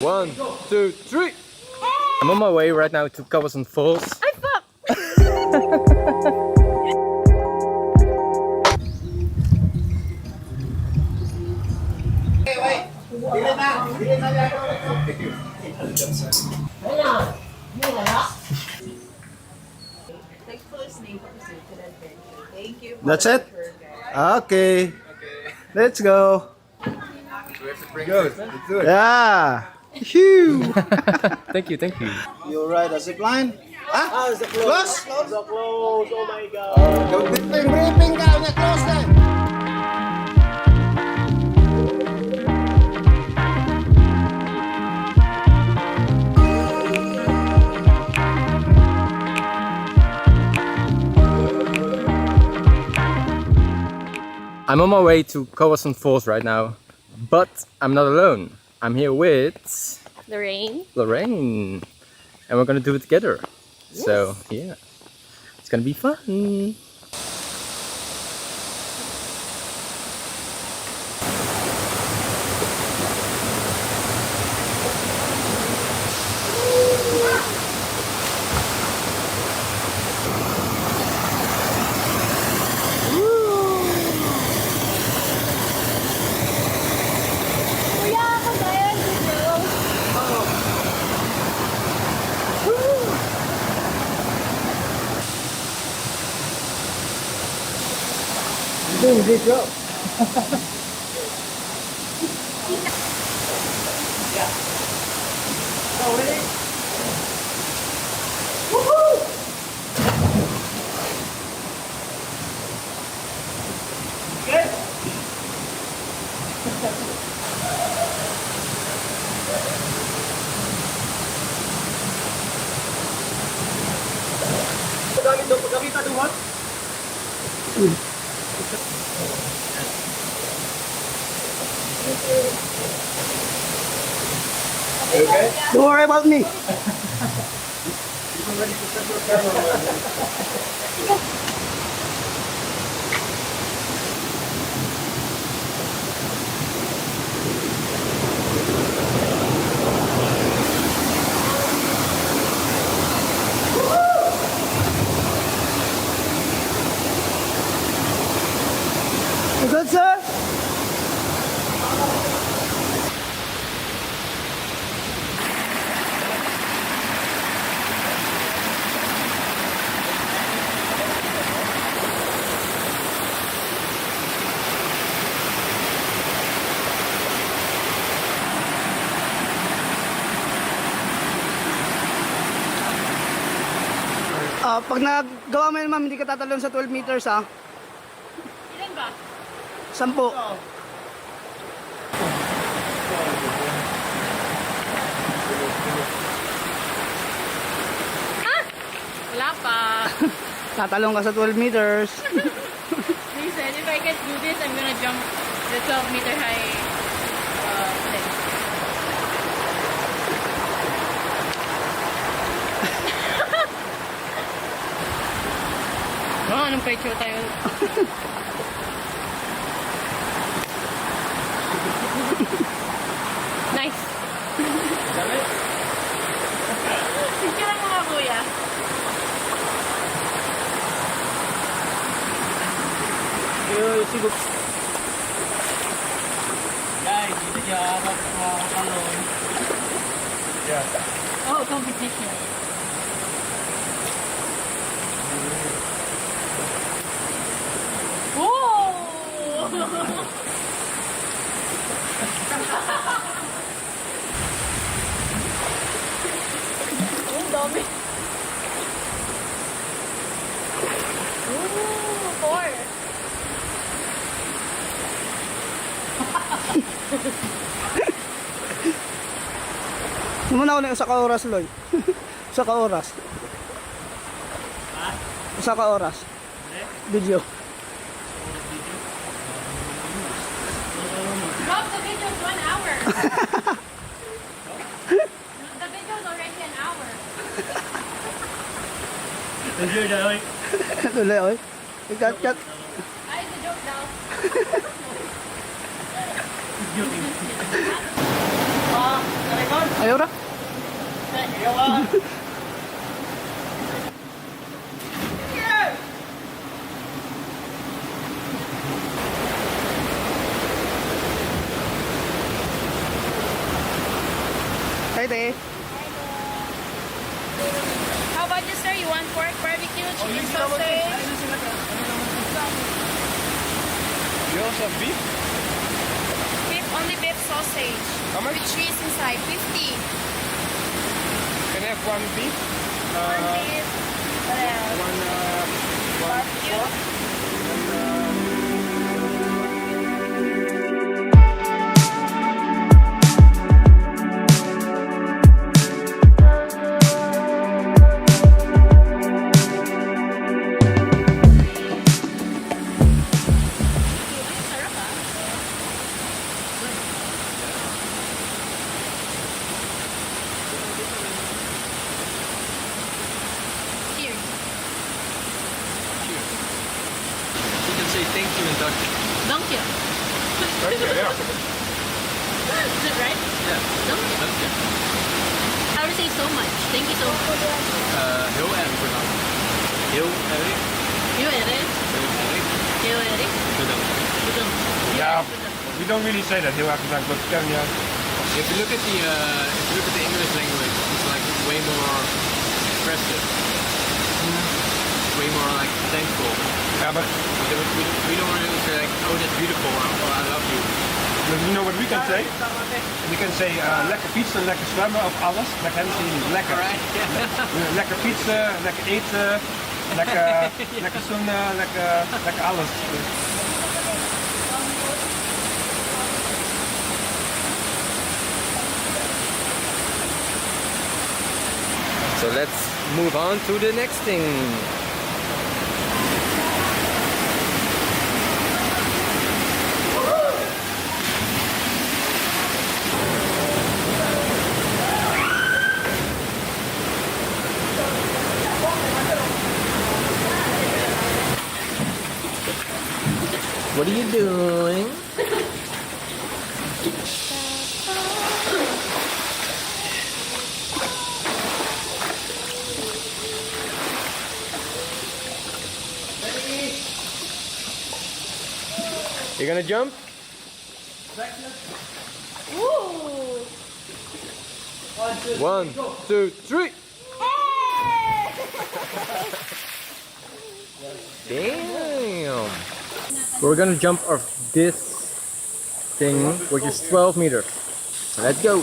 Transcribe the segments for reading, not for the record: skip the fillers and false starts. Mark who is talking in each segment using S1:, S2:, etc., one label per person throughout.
S1: 1, 2, 3. I'm on my way right now to Canyoneering Falls.
S2: I fuck.
S3: That's it? Okay. Let's go.
S1: Good. Let's do it.
S3: Yeah. Phew.
S1: Thank you.
S3: You ride a zip line? Ah? Close?
S4: Close, oh my god.
S3: Briefing ka, na close na.
S1: I'm on my way to Canyoneering Falls right now, but I'm not alone. I'm here with Lorraine, and we're gonna do it together.
S2: Yes.
S1: So yeah, it's gonna be fun.
S2: Kuya, ako ba yan? Video?
S3: Doing video. Don't worry about me. You good, sir? Pag nagawa mo yun, ma'am, hindi ka tatalon sa 12 meters, ha?
S2: Ilan ba?
S3: 10.
S2: Wala pa.
S3: Tatalon ka sa 12 meters.
S2: Listen, if I can do this, I'm gonna jump the 12-meter high thing. Oh, anong pecho tayo? Nice. Picture ang mga kuya.
S3: Siguro.
S4: Guys, hindi siya makakalon.
S2: Oh, competition. Oh! Ang dami. Ooh, 4.
S3: Naman ako na usa ka oras, Loy. Usa ka oras.
S4: Ha?
S3: Usa ka oras. Video.
S2: Rob, the video's 1 hour. The video's already an hour.
S4: Enjoy that, oy.
S3: Tuloy, oy. Cut.
S2: Ay, the joke daw.
S4: Joking.
S3: Record? Ayaw ra? Hey, te.
S2: How about you, sir? You want pork barbecue, chicken sausage?
S4: You also have beef?
S2: Beef, only beef sausage.
S4: How much?
S2: With cheese inside, 50.
S4: Can I have one beef?
S2: One beef. What else?
S4: One
S2: Barbecue. Sarap ah. Cheers.
S1: You can say thank you in Dutch.
S2: Dank je.
S4: Yeah.
S2: Is it right?
S1: Yeah.
S2: Dank je.
S1: Dank je.
S2: How to say so much? Thank you so much.
S1: Heel erg bedankt. Heel erg.
S2: Heel erg.
S1: Heel erg
S2: Heel erg.
S1: bedankt.
S2: Bedankt.
S4: Yeah, we don't really say that heel erg bedankt, but can you?
S1: If you look at the English language, it's like way more expressive. Way more like thankful.
S4: Yeah, but
S1: We don't really say like, oh that's beautiful or I love you.
S4: you know what we can say? We can say lekker fietsen, lekker zwemmen of alles. Dat kennen ze niet. Lekker.
S1: Alright.
S4: Lekker fietsen, lekker eten, lekker zoenen, lekker alles.
S1: So let's move on to the next thing. What are you doing? You gonna jump?
S2: Ooh.
S1: 1, 2, 3. Damn. We're gonna jump off this thing, which is 12 meters. So let's go.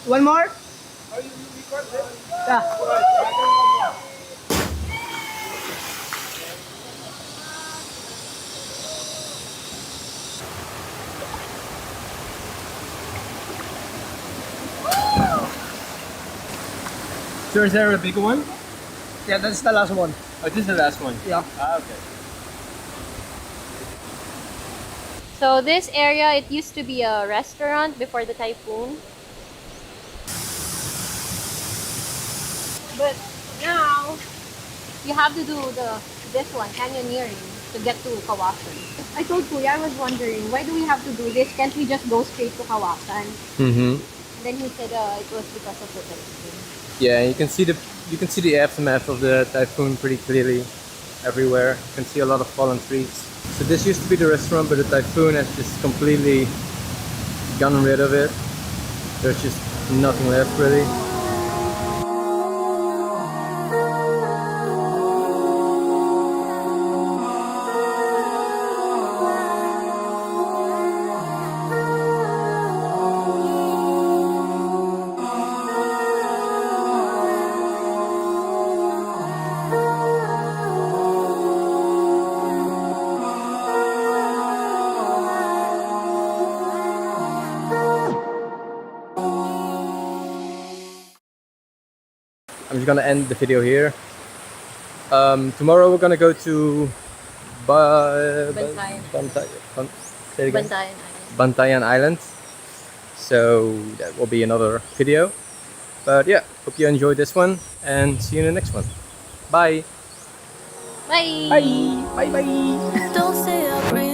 S3: One more? Yeah.
S1: So is there a bigger one?
S3: Yeah, that's the last one.
S1: Oh, this is the last one.
S3: Yeah.
S1: Ah, okay.
S2: So this area, it used to be a restaurant before the typhoon. But now, you have to do this one, canyoneering, to get to Kawasan. I told Kuya, I was wondering, why do we have to do this? Can't we just go straight to Kawasan?
S1: Mm-hmm.
S2: Then he said it was because of the typhoon.
S1: Yeah, you can see the aftermath of the typhoon pretty clearly everywhere. You can see a lot of fallen trees. So this used to be the restaurant, but the typhoon has just completely gotten rid of it. There's just nothing left really. I'm just gonna end the video here. Tomorrow we're gonna go to
S2: Bantayan.
S1: say it again?
S2: Bantayan Island.
S1: Bantayan Island. So that will be another video. But yeah, hope you enjoyed this one and see you in the next one. Bye!
S2: Bye!
S3: Bye! Bye-bye!
S5: Don't say I'll bring